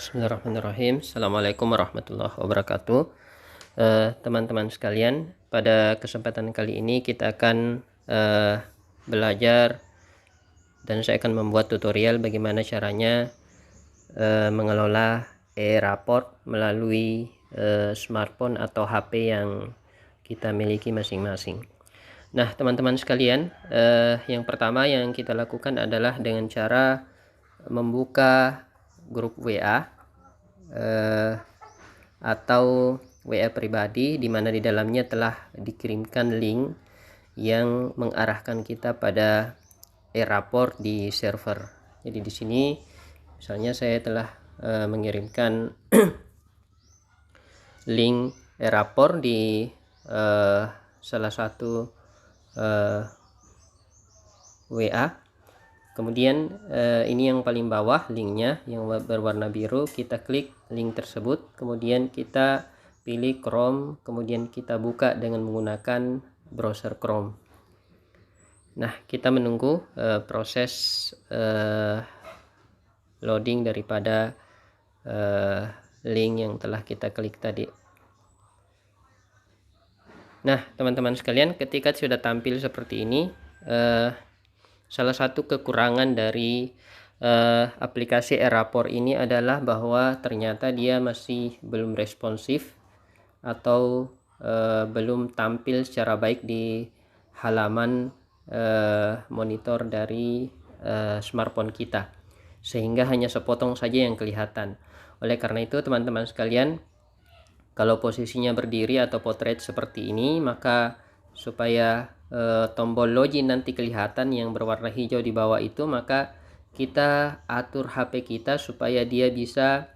Bismillahirrahmanirrahim. Assalamualaikum warahmatullahi wabarakatuh. Teman-teman sekalian, pada kesempatan kali ini kita akan belajar dan saya akan membuat tutorial bagaimana caranya mengelola e-raport melalui smartphone atau HP yang kita miliki masing-masing. Nah, teman-teman sekalian, yang pertama yang kita lakukan adalah dengan cara membuka grup WA atau WA pribadi, di mana di dalamnya telah dikirimkan link yang mengarahkan kita pada e-raport di server. Jadi di sini misalnya saya telah mengirimkan link e-raport di salah satu WA. Kemudian ini yang paling bawah linknya yang berwarna biru, kita klik link tersebut, kemudian kita pilih Chrome, kemudian kita buka dengan menggunakan browser Chrome. Nah, kita menunggu proses loading daripada link yang telah kita klik tadi. Nah, teman-teman sekalian, ketika sudah tampil seperti ini, salah satu kekurangan dari aplikasi e-raport ini adalah bahwa ternyata dia masih belum responsif atau belum tampil secara baik di halaman monitor dari smartphone kita, sehingga hanya sepotong saja yang kelihatan. Oleh karena itu, teman-teman sekalian, kalau posisinya berdiri atau potret seperti ini, maka supaya tombol login nanti kelihatan yang berwarna hijau di bawah itu, maka kita atur HP kita supaya dia bisa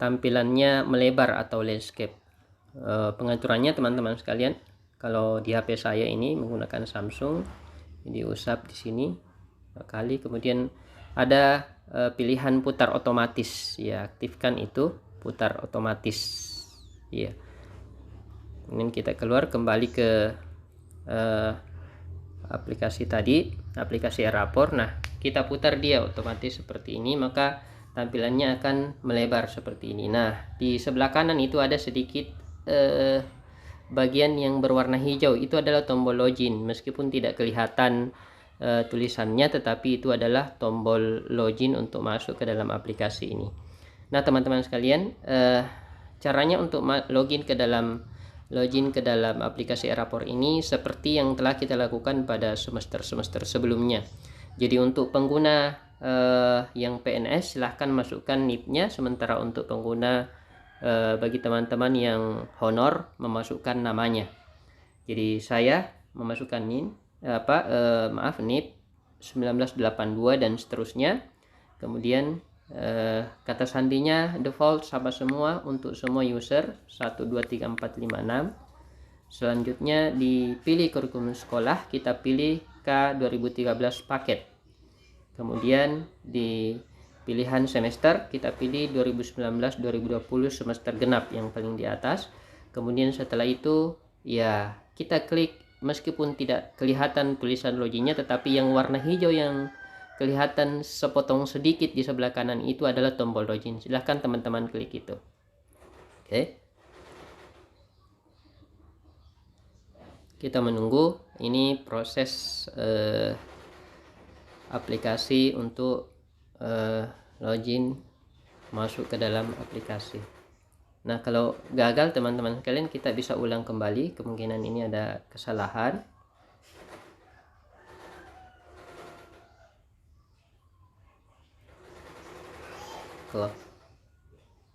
tampilannya melebar atau landscape. Pengaturannya, teman-teman sekalian, kalau di HP saya ini menggunakan Samsung, diusap di sini kali, kemudian ada pilihan putar otomatis, ya, aktifkan itu putar otomatis, ya. Kemudian kita keluar kembali ke aplikasi tadi, aplikasi e-raport. Nah, kita putar dia otomatis seperti ini, maka tampilannya akan melebar seperti ini. Nah, di sebelah kanan itu ada sedikit bagian yang berwarna hijau, itu adalah tombol login. Meskipun tidak kelihatan tulisannya, tetapi itu adalah tombol login untuk masuk ke dalam aplikasi ini. Nah, teman-teman sekalian, caranya untuk login ke dalam aplikasi e-raport ini seperti yang telah kita lakukan pada semester sebelumnya. Jadi untuk pengguna yang PNS, silahkan masukkan NIP-nya, sementara untuk pengguna bagi teman-teman yang honor memasukkan namanya. Jadi saya memasukkan NIP 1982 dan seterusnya. Kemudian kata sandinya default sama semua untuk semua user 123456. Selanjutnya dipilih kurikulum sekolah, kita pilih K 2013 paket. Kemudian di pilihan semester kita pilih 2019-2020 semester genap yang paling di atas. Kemudian setelah itu ya kita klik, meskipun tidak kelihatan tulisan loginnya, tetapi yang warna hijau yang kelihatan sepotong sedikit di sebelah kanan itu adalah tombol login. Silahkan teman-teman klik itu. Oke. Kita menunggu ini proses aplikasi untuk login masuk ke dalam aplikasi. Nah, kalau gagal, teman-teman sekalian, kita bisa ulang kembali. Kemungkinan ini ada kesalahan. Clock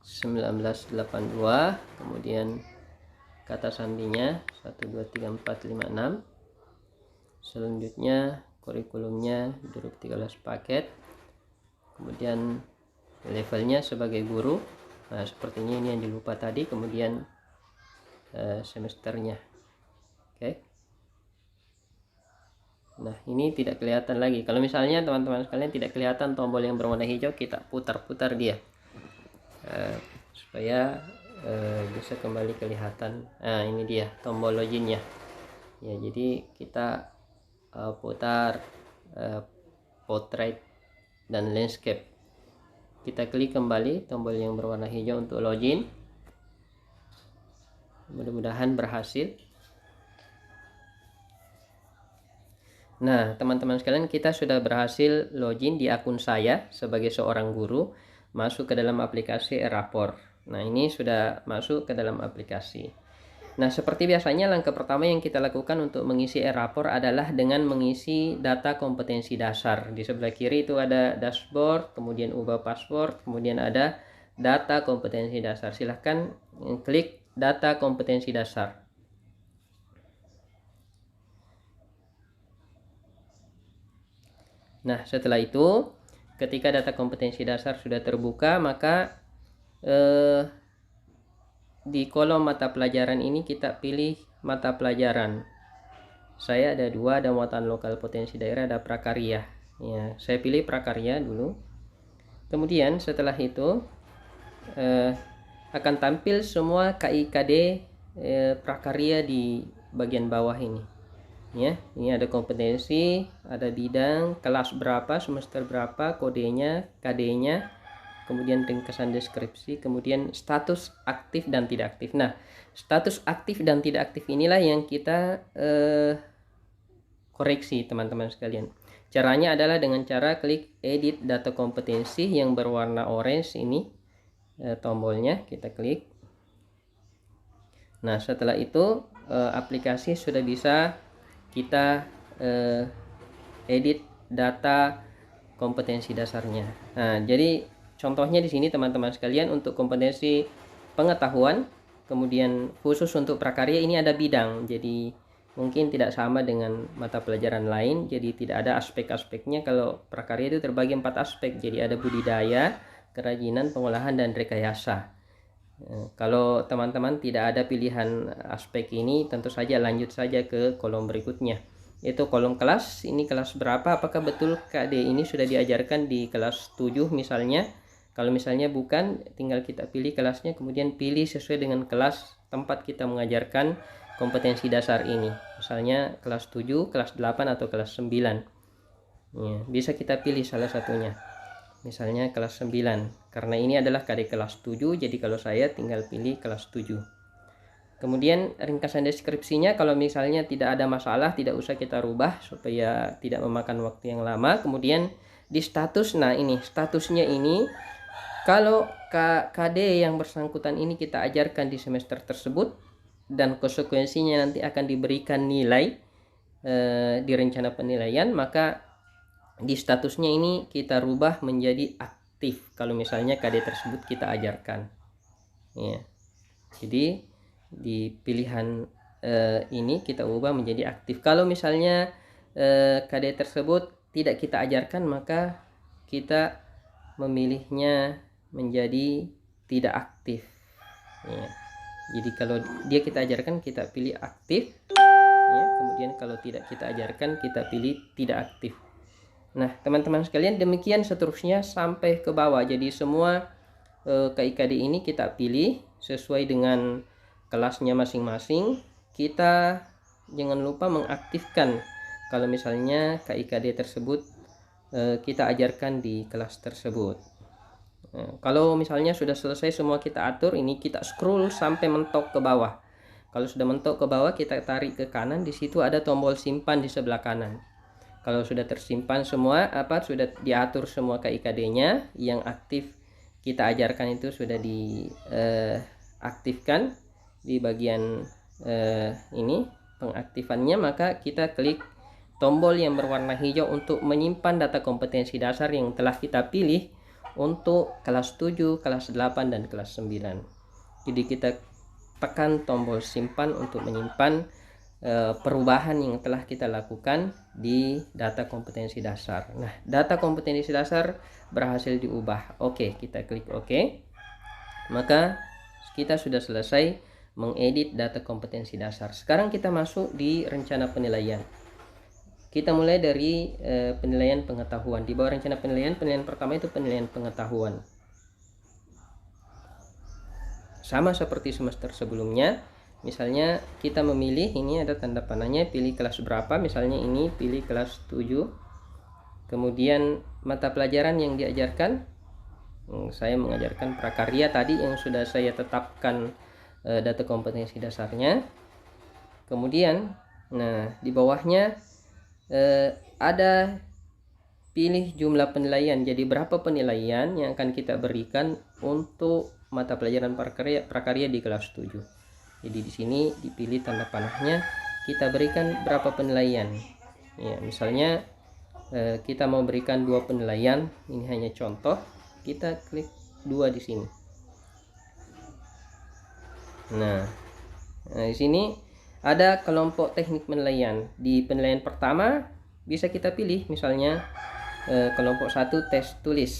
1982, kemudian kata sandinya 123456. Selanjutnya kurikulumnya 2013 paket. Kemudian levelnya sebagai guru. Nah, sepertinya ini yang dilupa tadi. Kemudian semesternya. Oke. Nah, ini tidak kelihatan lagi. Kalau misalnya teman-teman sekalian tidak kelihatan tombol yang berwarna hijau, kita putar-putar dia supaya bisa kembali kelihatan. Nah, ini dia tombol loginnya. Ya, jadi kita putar potret dan landscape. Kita klik kembali tombol yang berwarna hijau untuk login. Mudah-mudahan berhasil. Nah, teman-teman sekalian, kita sudah berhasil login di akun saya sebagai seorang guru, masuk ke dalam aplikasi Rapor. Nah, ini sudah masuk ke dalam aplikasi. Nah, seperti biasanya langkah pertama yang kita lakukan untuk mengisi e-rapor adalah dengan mengisi data kompetensi dasar. Di sebelah kiri itu ada dashboard, kemudian ubah password, kemudian ada data kompetensi dasar. Silahkan klik data kompetensi dasar. Nah, setelah itu, ketika data kompetensi dasar sudah terbuka, maka di kolom mata pelajaran ini kita pilih mata pelajaran. Saya ada dua, ada muatan lokal potensi daerah, ada prakarya. Ya, saya pilih prakarya dulu. Kemudian setelah itu akan tampil semua KIKD prakarya di bagian bawah ini. Ya, ini ada kompetensi, ada bidang, kelas berapa, semester berapa, kodenya, KD-nya, kemudian ringkasan deskripsi, kemudian status aktif dan tidak aktif. Nah, status aktif dan tidak aktif inilah yang kita koreksi, teman-teman sekalian. Caranya adalah dengan cara klik edit data kompetensi yang berwarna orange ini, tombolnya kita klik. Nah, setelah itu aplikasi sudah bisa kita edit data kompetensi dasarnya. Nah, jadi contohnya di sini teman-teman sekalian, untuk kompetensi pengetahuan, kemudian khusus untuk prakarya ini ada bidang. Jadi mungkin tidak sama dengan mata pelajaran lain. Jadi tidak ada aspek-aspeknya. Kalau prakarya itu terbagi 4 aspek. Jadi ada budidaya, kerajinan, pengolahan, dan rekayasa. Kalau teman-teman tidak ada pilihan aspek ini, tentu saja lanjut saja ke kolom berikutnya. Itu kolom kelas. Ini kelas berapa? Apakah betul KD ini sudah diajarkan di kelas 7 misalnya? Kalau misalnya bukan, tinggal kita pilih kelasnya, kemudian pilih sesuai dengan kelas tempat kita mengajarkan kompetensi dasar ini. Misalnya kelas 7, kelas 8, atau kelas 9. Ya, bisa kita pilih salah satunya. Misalnya kelas 9. Karena ini adalah KD kelas 7, jadi kalau saya tinggal pilih kelas 7. Kemudian ringkasan deskripsinya, kalau misalnya tidak ada masalah, tidak usah kita rubah supaya tidak memakan waktu yang lama. Kemudian di status, nah ini statusnya ini, kalau KD yang bersangkutan ini kita ajarkan di semester tersebut dan konsekuensinya nanti akan diberikan nilai di rencana penilaian, maka di statusnya ini kita rubah menjadi aktif kalau misalnya KD tersebut kita ajarkan. Ya. Jadi di pilihan ini kita ubah menjadi aktif. Kalau misalnya KD tersebut tidak kita ajarkan, maka kita memilihnya menjadi tidak aktif. Ya. Jadi kalau dia kita ajarkan, kita pilih aktif. Ya. Kemudian kalau tidak kita ajarkan, kita pilih tidak aktif. Nah, teman-teman sekalian, demikian seterusnya sampai ke bawah. Jadi semua KIKD ini kita pilih sesuai dengan kelasnya masing-masing. Kita jangan lupa mengaktifkan kalau misalnya KIKD tersebut kita ajarkan di kelas tersebut. Kalau misalnya sudah selesai semua kita atur, ini kita scroll sampai mentok ke bawah. Kalau sudah mentok ke bawah, kita tarik ke kanan, di situ ada tombol simpan di sebelah kanan. Kalau sudah tersimpan semua, sudah diatur semua KIKD-nya, yang aktif kita ajarkan itu sudah diaktifkan di bagian ini pengaktifannya, maka kita klik tombol yang berwarna hijau untuk menyimpan data kompetensi dasar yang telah kita pilih untuk kelas 7, kelas 8, dan kelas 9. Jadi kita tekan tombol simpan untuk menyimpan perubahan yang telah kita lakukan di data kompetensi dasar. Nah, data kompetensi dasar berhasil diubah. Oke, kita klik OK. Maka kita sudah selesai mengedit data kompetensi dasar. Sekarang kita masuk di rencana penilaian. Kita mulai dari penilaian pengetahuan. Di bawah rencana penilaian pertama itu penilaian pengetahuan. Sama seperti semester sebelumnya. Misalnya kita memilih, ini ada tanda panahnya, pilih kelas berapa. Misalnya ini pilih kelas 7. Kemudian mata pelajaran yang diajarkan, saya mengajarkan prakarya tadi yang sudah saya tetapkan data kompetensi dasarnya. Kemudian, nah di bawahnya ada pilih jumlah penilaian. Jadi berapa penilaian yang akan kita berikan untuk mata pelajaran prakarya di kelas 7. Jadi di sini dipilih tanda panahnya, kita berikan berapa penilaian. Ya, misalnya kita mau berikan 2 penilaian, ini hanya contoh, kita klik 2 di sini. Nah, di sini ada kelompok teknik penilaian. Di penilaian pertama bisa kita pilih misalnya kelompok 1 tes tulis.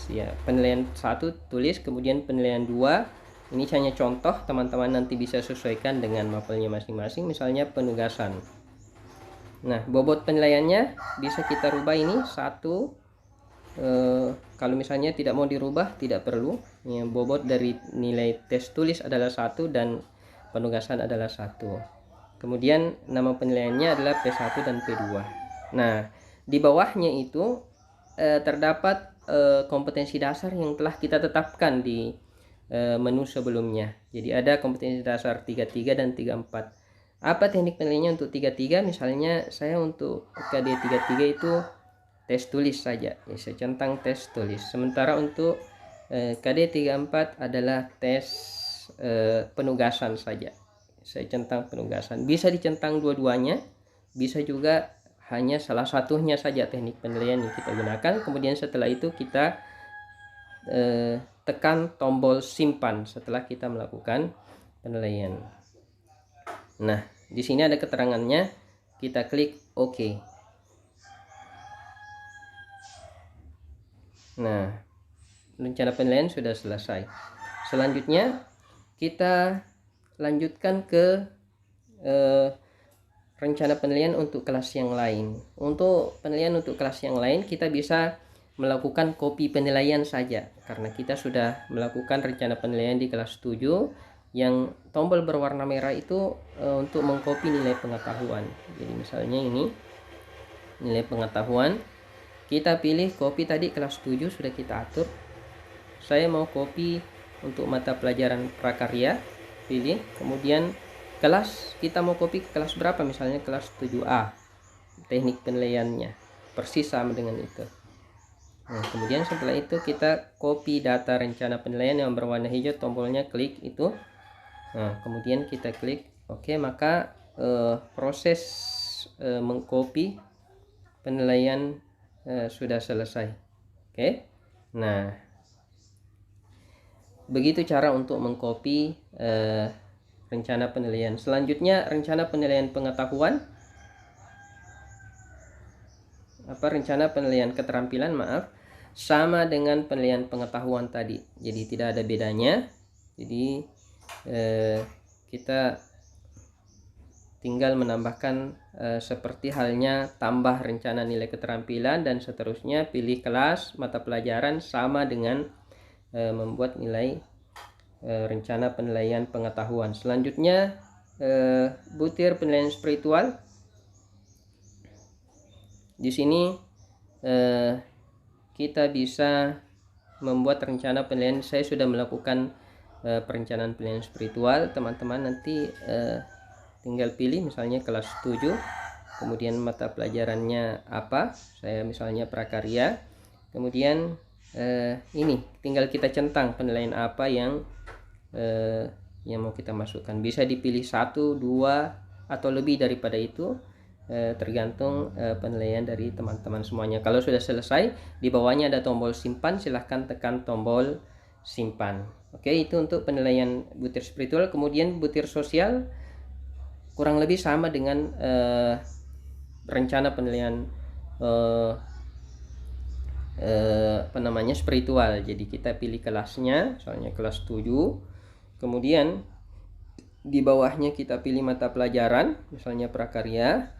Ya, penilaian 1 tulis, kemudian penilaian 2 ini hanya contoh, teman-teman nanti bisa sesuaikan dengan mapelnya masing-masing, misalnya penugasan. Nah, bobot penilaiannya bisa kita rubah ini 1. Kalau misalnya tidak mau dirubah, tidak perlu. Ya, bobot dari nilai tes tulis adalah 1 dan penugasan adalah 1. Kemudian nama penilaiannya adalah P1 dan P2. Nah, di bawahnya itu terdapat kompetensi dasar yang telah kita tetapkan di menu sebelumnya. Jadi ada kompetensi dasar 33 dan 34. Apa teknik penilaiannya untuk 33? Misalnya saya untuk KD 33 itu tes tulis saja. Ya, saya centang tes tulis. Sementara untuk KD 34 adalah tes penugasan saja. Saya centang penugasan. Bisa dicentang dua-duanya, bisa juga hanya salah satunya saja teknik penilaian yang kita gunakan. Kemudian setelah itu kita tekan tombol simpan setelah kita melakukan penilaian. Nah, di sini ada keterangannya, kita klik OK. Nah, rencana penilaian sudah selesai. Selanjutnya kita lanjutkan ke rencana penilaian untuk kelas yang lain. Untuk penilaian untuk kelas yang lain kita bisa melakukan copy penilaian saja, karena kita sudah melakukan rencana penilaian di kelas 7 yang tombol berwarna merah itu untuk mengcopy nilai pengetahuan. Jadi misalnya ini nilai pengetahuan, kita pilih copy tadi kelas 7 sudah kita atur. Saya mau copy untuk mata pelajaran prakarya, pilih, kemudian kelas, kita mau copy ke kelas berapa, misalnya kelas 7A. Teknik penilaiannya persis sama dengan itu. Nah, kemudian setelah itu kita copy data rencana penilaian yang berwarna hijau, tombolnya klik itu. Nah, kemudian kita klik OK, maka proses mengcopy penilaian sudah selesai. Oke. Nah, begitu cara untuk mengcopy rencana penilaian. Selanjutnya rencana penilaian pengetahuan. Rencana penilaian keterampilan, maaf, sama dengan penilaian pengetahuan tadi. Jadi tidak ada bedanya. Jadi kita tinggal menambahkan seperti halnya tambah rencana nilai keterampilan dan seterusnya, pilih kelas, mata pelajaran sama dengan membuat nilai rencana penilaian pengetahuan. Selanjutnya butir penilaian spiritual. Di sini kita bisa membuat rencana penilaian. Saya sudah melakukan perencanaan penilaian spiritual. Teman-teman nanti tinggal pilih misalnya kelas 7, kemudian mata pelajarannya apa, saya misalnya prakarya, kemudian ini tinggal kita centang penilaian apa yang mau kita masukkan. Bisa dipilih 1, 2 atau lebih daripada itu, tergantung penilaian dari teman-teman semuanya. Kalau sudah selesai, di bawahnya ada tombol simpan, silahkan tekan tombol simpan. Oke, itu untuk penilaian butir spiritual. Kemudian butir sosial kurang lebih sama dengan rencana penilaian spiritual. Jadi kita pilih kelasnya, soalnya kelas 7. Kemudian di bawahnya kita pilih mata pelajaran, misalnya prakarya.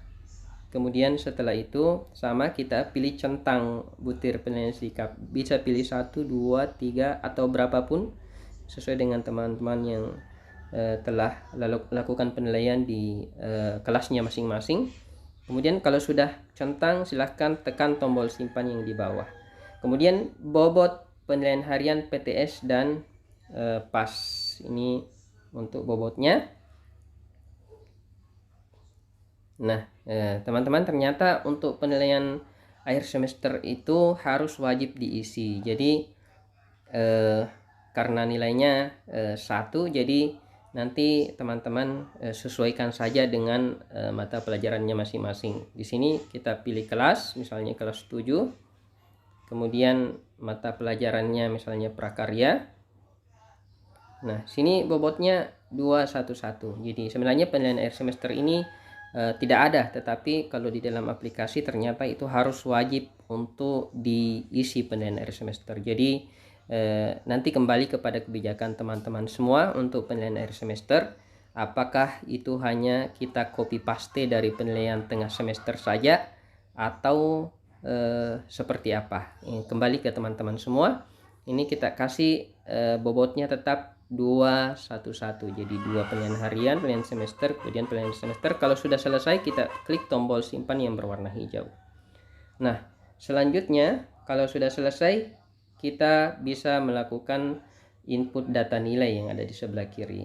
Kemudian setelah itu sama, kita pilih centang butir penilaian sikap. Bisa pilih 1, 2, 3 atau berapapun sesuai dengan teman-teman yang telah lakukan penilaian di kelasnya masing-masing. Kemudian kalau sudah centang, silahkan tekan tombol simpan yang di bawah. Kemudian bobot penilaian harian PTS dan PAS. Ini untuk bobotnya. Nah, teman-teman, ternyata untuk penilaian akhir semester itu harus wajib diisi. Jadi karena nilainya 1, jadi nanti teman-teman sesuaikan saja dengan mata pelajarannya masing-masing. Di sini kita pilih kelas, misalnya kelas 7. Kemudian mata pelajarannya misalnya prakarya. Nah, sini bobotnya 211. Jadi sebenarnya penilaian akhir semester ini tidak ada, tetapi kalau di dalam aplikasi ternyata itu harus wajib untuk diisi penilaian akhir semester. Jadi nanti kembali kepada kebijakan teman-teman semua untuk penilaian akhir semester. Apakah itu hanya kita copy paste dari penilaian tengah semester saja atau seperti apa? Kembali ke teman-teman semua. Ini kita kasih bobotnya tetap 211. Jadi 2 penilaian harian, penilaian semester, kemudian penilaian semester. Kalau sudah selesai, kita klik tombol simpan yang berwarna hijau. Nah, selanjutnya kalau sudah selesai, kita bisa melakukan input data nilai yang ada di sebelah kiri.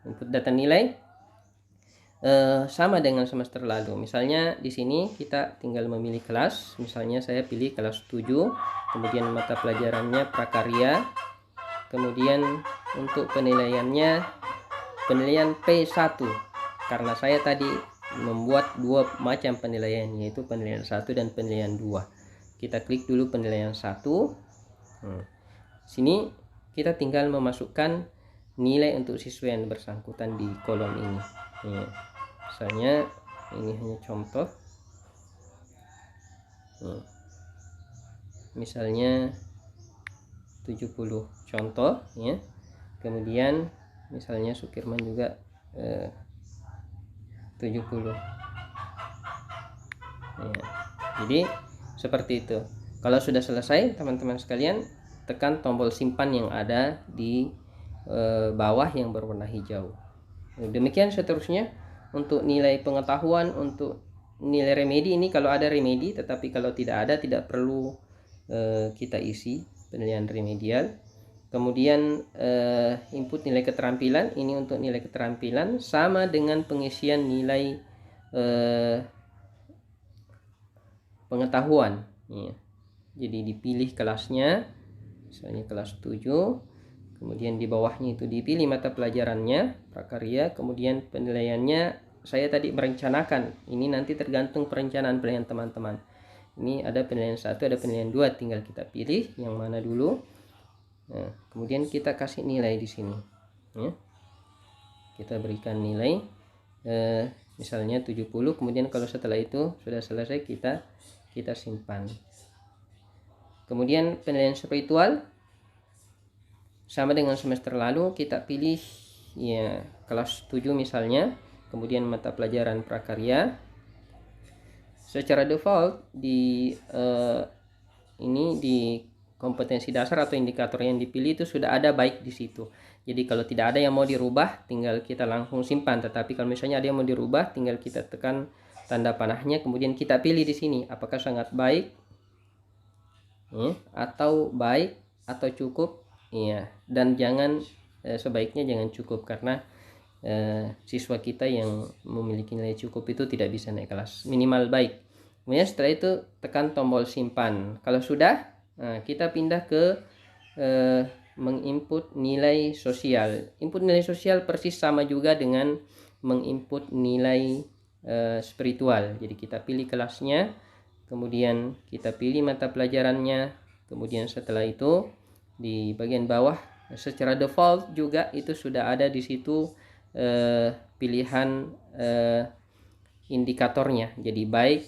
Input data nilai sama dengan semester lalu. Misalnya di sini kita tinggal memilih kelas. Misalnya saya pilih kelas 7, kemudian mata pelajarannya prakarya. Kemudian untuk penilaiannya penilaian P1, karena saya tadi membuat 2 macam penilaian, yaitu penilaian 1 dan penilaian 2. Kita klik dulu penilaian 1. Sini kita tinggal memasukkan nilai untuk siswa yang bersangkutan di kolom ini. Misalnya ini hanya contoh. Misalnya 70 contoh ya. Kemudian misalnya Sukirman juga 70 ya. Jadi seperti itu. Kalau sudah selesai, teman-teman sekalian tekan tombol simpan yang ada di bawah yang berwarna hijau. Demikian seterusnya untuk nilai pengetahuan. Untuk nilai remedi ini kalau ada remedi, tetapi kalau tidak ada tidak perlu kita isi penilaian remedial. Kemudian input nilai keterampilan, ini untuk nilai keterampilan sama dengan pengisian nilai pengetahuan ya. Jadi dipilih kelasnya, misalnya kelas 7, kemudian di bawahnya itu dipilih mata pelajarannya prakarya, kemudian penilaiannya saya tadi merencanakan. Ini nanti tergantung perencanaan penilaian teman-teman. Ini ada penilaian 1, ada penilaian 2, tinggal kita pilih yang mana dulu. Nah, kemudian kita kasih nilai di sini ya. Kita berikan nilai misalnya 70. Kemudian kalau setelah itu sudah selesai, kita simpan. Kemudian penilaian spiritual sama dengan semester lalu, kita pilih ya kelas 7 misalnya, kemudian mata pelajaran prakarya. Secara default di ini di kompetensi dasar atau indikator yang dipilih itu sudah ada baik di situ. Jadi kalau tidak ada yang mau dirubah, tinggal kita langsung simpan. Tetapi kalau misalnya ada yang mau dirubah, tinggal kita tekan tanda panahnya, kemudian kita pilih di sini apakah sangat baik atau baik atau cukup ya. Dan jangan sebaiknya jangan cukup, karena siswa kita yang memiliki nilai cukup itu tidak bisa naik kelas, minimal baik. Kemudian setelah itu tekan tombol simpan. Kalau sudah, kita pindah ke menginput nilai sosial. Input nilai sosial persis sama juga dengan menginput nilai spiritual. Jadi kita pilih kelasnya, kemudian kita pilih mata pelajarannya, kemudian setelah itu di bagian bawah secara default juga itu sudah ada di situ pilihan indikatornya. Jadi baik,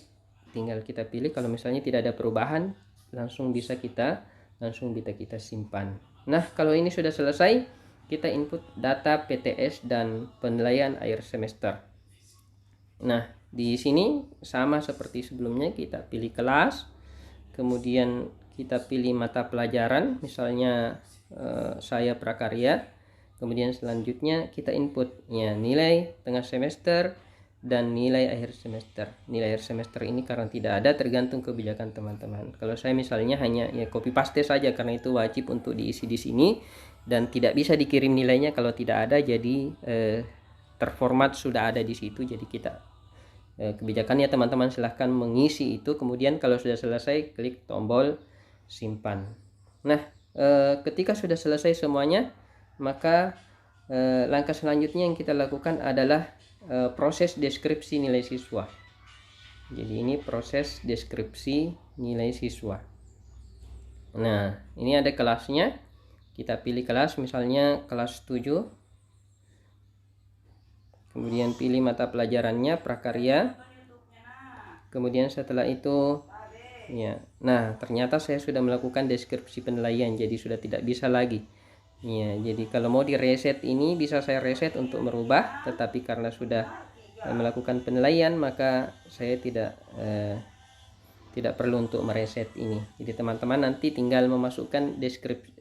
tinggal kita pilih. Kalau misalnya tidak ada perubahan, langsung bisa kita simpan. Nah, kalau ini sudah selesai, kita input data PTS dan penilaian akhir semester. Nah, di sini sama seperti sebelumnya, kita pilih kelas, kemudian kita pilih mata pelajaran, misalnya saya prakarya. Kemudian selanjutnya kita input ya nilai tengah semester, dan nilai akhir semester. Nilai akhir semester ini karena tidak ada, tergantung kebijakan teman-teman. Kalau saya misalnya hanya ya copy paste saja karena itu wajib untuk diisi di sini dan tidak bisa dikirim nilainya kalau tidak ada, jadi terformat sudah ada di situ. Jadi kita kebijakannya teman-teman silahkan mengisi itu, kemudian kalau sudah selesai klik tombol simpan. Nah, ketika sudah selesai semuanya, maka langkah selanjutnya yang kita lakukan adalah proses deskripsi nilai siswa. Jadi ini proses deskripsi nilai siswa. Nah, ini ada kelasnya. Kita pilih kelas, misalnya kelas 7. Kemudian pilih mata pelajarannya prakarya. Kemudian setelah itu ya. Nah, ternyata saya sudah melakukan deskripsi penilaian, jadi sudah tidak bisa lagi. Ya, jadi kalau mau di reset ini bisa saya reset untuk merubah, tetapi karena sudah melakukan penilaian maka saya tidak perlu untuk mereset ini. Jadi teman-teman nanti tinggal memasukkan deskripsi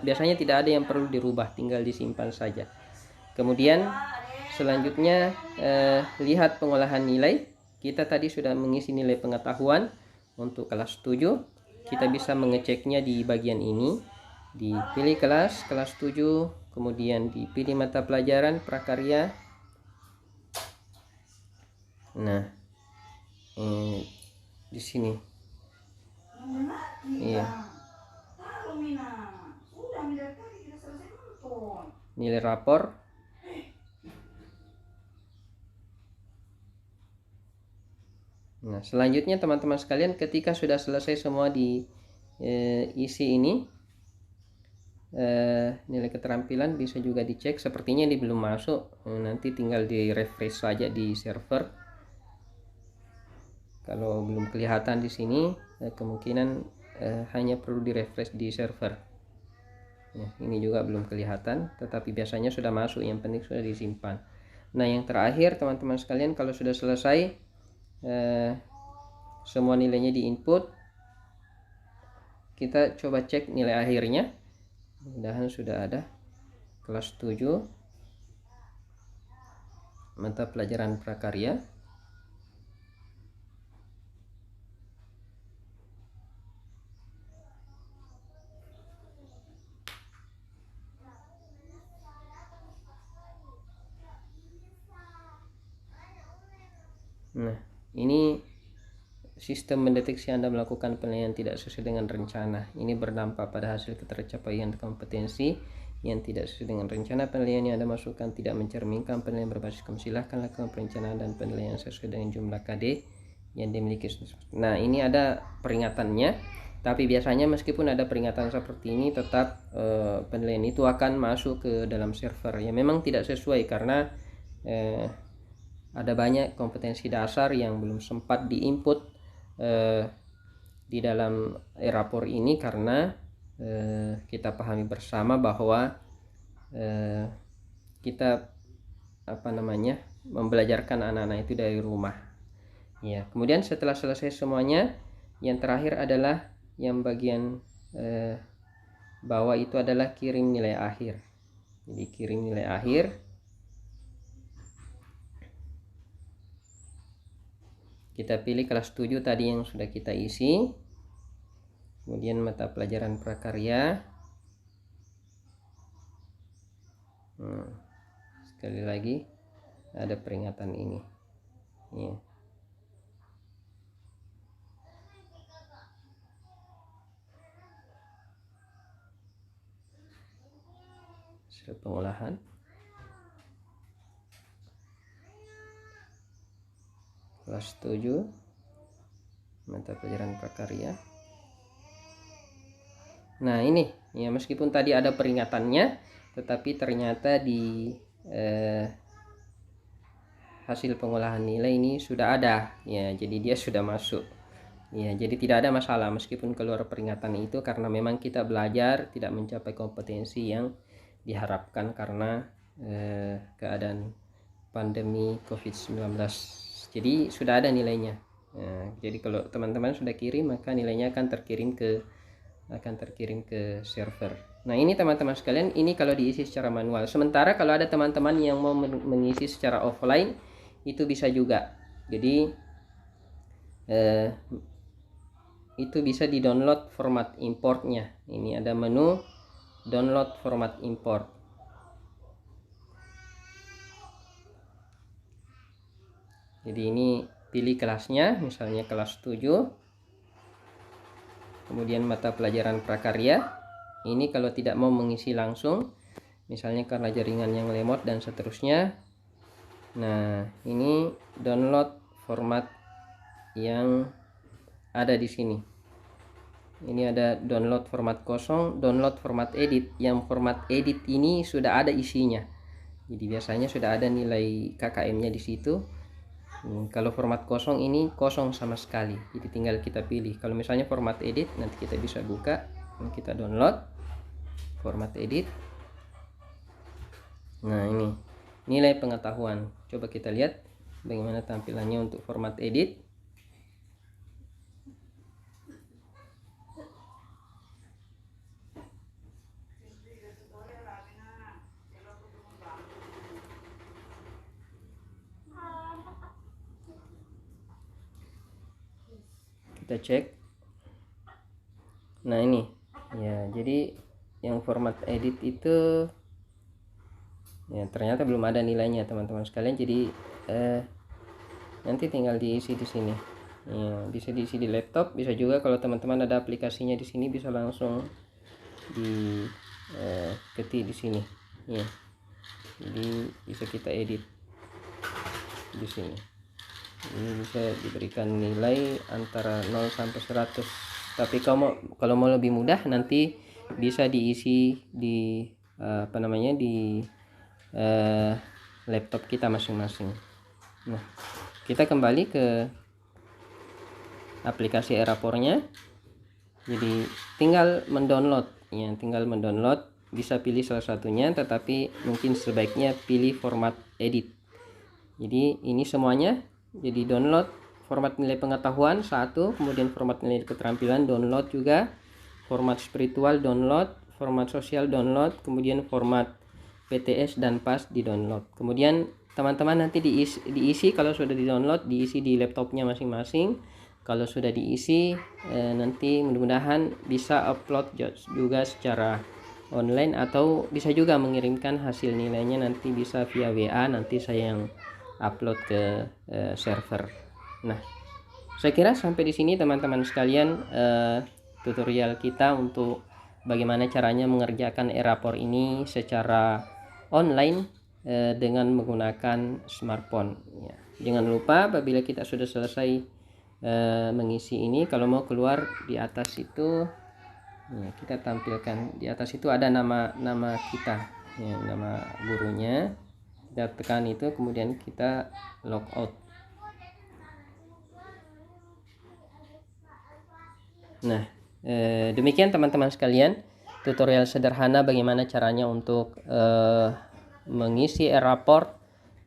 biasanya tidak ada yang perlu dirubah, tinggal disimpan saja. Kemudian selanjutnya lihat pengolahan nilai. Kita tadi sudah mengisi nilai pengetahuan untuk kelas 7. Kita bisa mengeceknya di bagian ini. Dipilih kelas 7, kemudian dipilih mata pelajaran prakarya. Nah, di sini iya, nilai rapor. Nah, selanjutnya teman-teman sekalian, ketika sudah selesai semua di isi ini, nilai keterampilan bisa juga dicek. Sepertinya ini belum masuk, nanti tinggal di refresh saja di server. Kalau belum kelihatan di sini, kemungkinan hanya perlu di refresh di server. Ini juga belum kelihatan, tetapi biasanya sudah masuk, yang penting sudah disimpan. Nah, yang terakhir teman-teman sekalian, kalau sudah selesai semua nilainya di input, kita coba cek nilai akhirnya. Mudah-mudahan sudah ada. Kelas 7 mata pelajaran prakarya. Nah, ini sistem mendeteksi Anda melakukan penilaian tidak sesuai dengan rencana. Ini berdampak pada hasil ketercapaian kompetensi yang tidak sesuai dengan rencana. Penilaian yang Anda masukkan tidak mencerminkan penilaian berbasis kom. Silahkan lakukan perencanaan dan penilaian sesuai dengan jumlah KD yang dimiliki. Nah, ini ada peringatannya, tapi biasanya meskipun ada peringatan seperti ini, tetap penilaian itu akan masuk ke dalam server. Ya, memang tidak sesuai karena ada banyak kompetensi dasar yang belum sempat diinput di dalam rapor ini, karena kita pahami bersama bahwa kita membelajarkan anak-anak itu dari rumah. Ya, kemudian setelah selesai semuanya, yang terakhir adalah yang bagian bawah itu adalah kirim nilai akhir. Jadi kirim nilai akhir. Kita pilih kelas 7 tadi yang sudah kita isi. Kemudian mata pelajaran prakarya. Sekali lagi ada peringatan ini. Ya. Hasil pengolahan. Kelas 7 mata pelajaran prakarya. Nah, ini ya, meskipun tadi ada peringatannya, tetapi ternyata di hasil pengolahan nilai ini sudah ada ya, jadi dia sudah masuk ya. Jadi tidak ada masalah meskipun keluar peringatan itu, karena memang kita belajar tidak mencapai kompetensi yang diharapkan karena keadaan pandemi COVID-19. Jadi sudah ada nilainya. Nah, jadi kalau teman-teman sudah kirim, maka nilainya akan terkirim ke server. Nah, ini teman-teman sekalian, ini kalau diisi secara manual. Sementara kalau ada teman-teman yang mau mengisi secara offline, itu bisa juga. Jadi itu bisa di download format importnya. Ini ada menu download format import. Jadi ini pilih kelasnya, misalnya kelas 7, kemudian mata pelajaran prakarya. Ini kalau tidak mau mengisi langsung, misalnya karena jaringan yang lemot dan seterusnya. Nah, ini download format yang ada di sini. Ini ada download format kosong, download format edit. Yang format edit ini sudah ada isinya. Jadi biasanya sudah ada nilai KKM-nya di situ. Kalau format kosong ini kosong sama sekali, jadi tinggal kita pilih. Kalau misalnya format edit, nanti kita bisa buka, kita download format edit. Nah, ini nilai pengetahuan. Coba kita lihat bagaimana tampilannya untuk format edit. Kita cek. Nah, ini ya, jadi yang format edit itu ya ternyata belum ada nilainya teman-teman sekalian. Jadi nanti tinggal diisi di sini ya, bisa diisi di laptop, bisa juga kalau teman-teman ada aplikasinya di sini bisa langsung di ketik di sini ya. Jadi bisa kita edit di sini. Ini bisa diberikan nilai antara 0 sampai 100. Tapi kalau mau lebih mudah, nanti bisa diisi di di laptop kita masing-masing. Nah, kita kembali ke aplikasi Erapornya. Jadi tinggal mendownload ya, bisa pilih salah satunya, tetapi mungkin sebaiknya pilih format edit. Jadi ini semuanya. Jadi download format nilai pengetahuan 1, kemudian format nilai keterampilan download juga, format spiritual download, format sosial download, kemudian format PTS dan PAS di download. Kemudian teman-teman nanti diisi kalau sudah di download, diisi di laptopnya masing-masing. Kalau sudah diisi nanti mudah-mudahan bisa upload juga secara online, atau bisa juga mengirimkan hasil nilainya nanti bisa via WA, nanti saya yang upload ke server. Nah, saya kira sampai di sini teman-teman sekalian tutorial kita untuk bagaimana caranya mengerjakan Erapor ini secara online dengan menggunakan smartphone ya. Jangan lupa apabila kita sudah selesai mengisi ini, kalau mau keluar di atas itu ya, kita tampilkan di atas itu ada nama kita ya, nama gurunya. Kita tekan itu, kemudian kita log out. Nah, demikian teman-teman sekalian tutorial sederhana bagaimana caranya untuk mengisi Erapor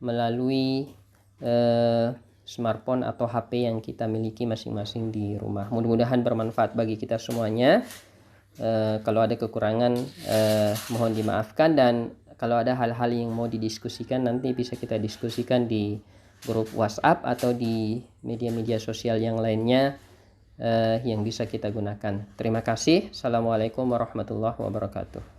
melalui smartphone atau HP yang kita miliki masing-masing di rumah. Mudah-mudahan bermanfaat bagi kita semuanya. Kalau ada kekurangan mohon dimaafkan, dan kalau ada hal-hal yang mau didiskusikan nanti bisa kita diskusikan di grup WhatsApp atau di media-media sosial yang lainnya yang bisa kita gunakan. Terima kasih. Assalamualaikum warahmatullahi wabarakatuh.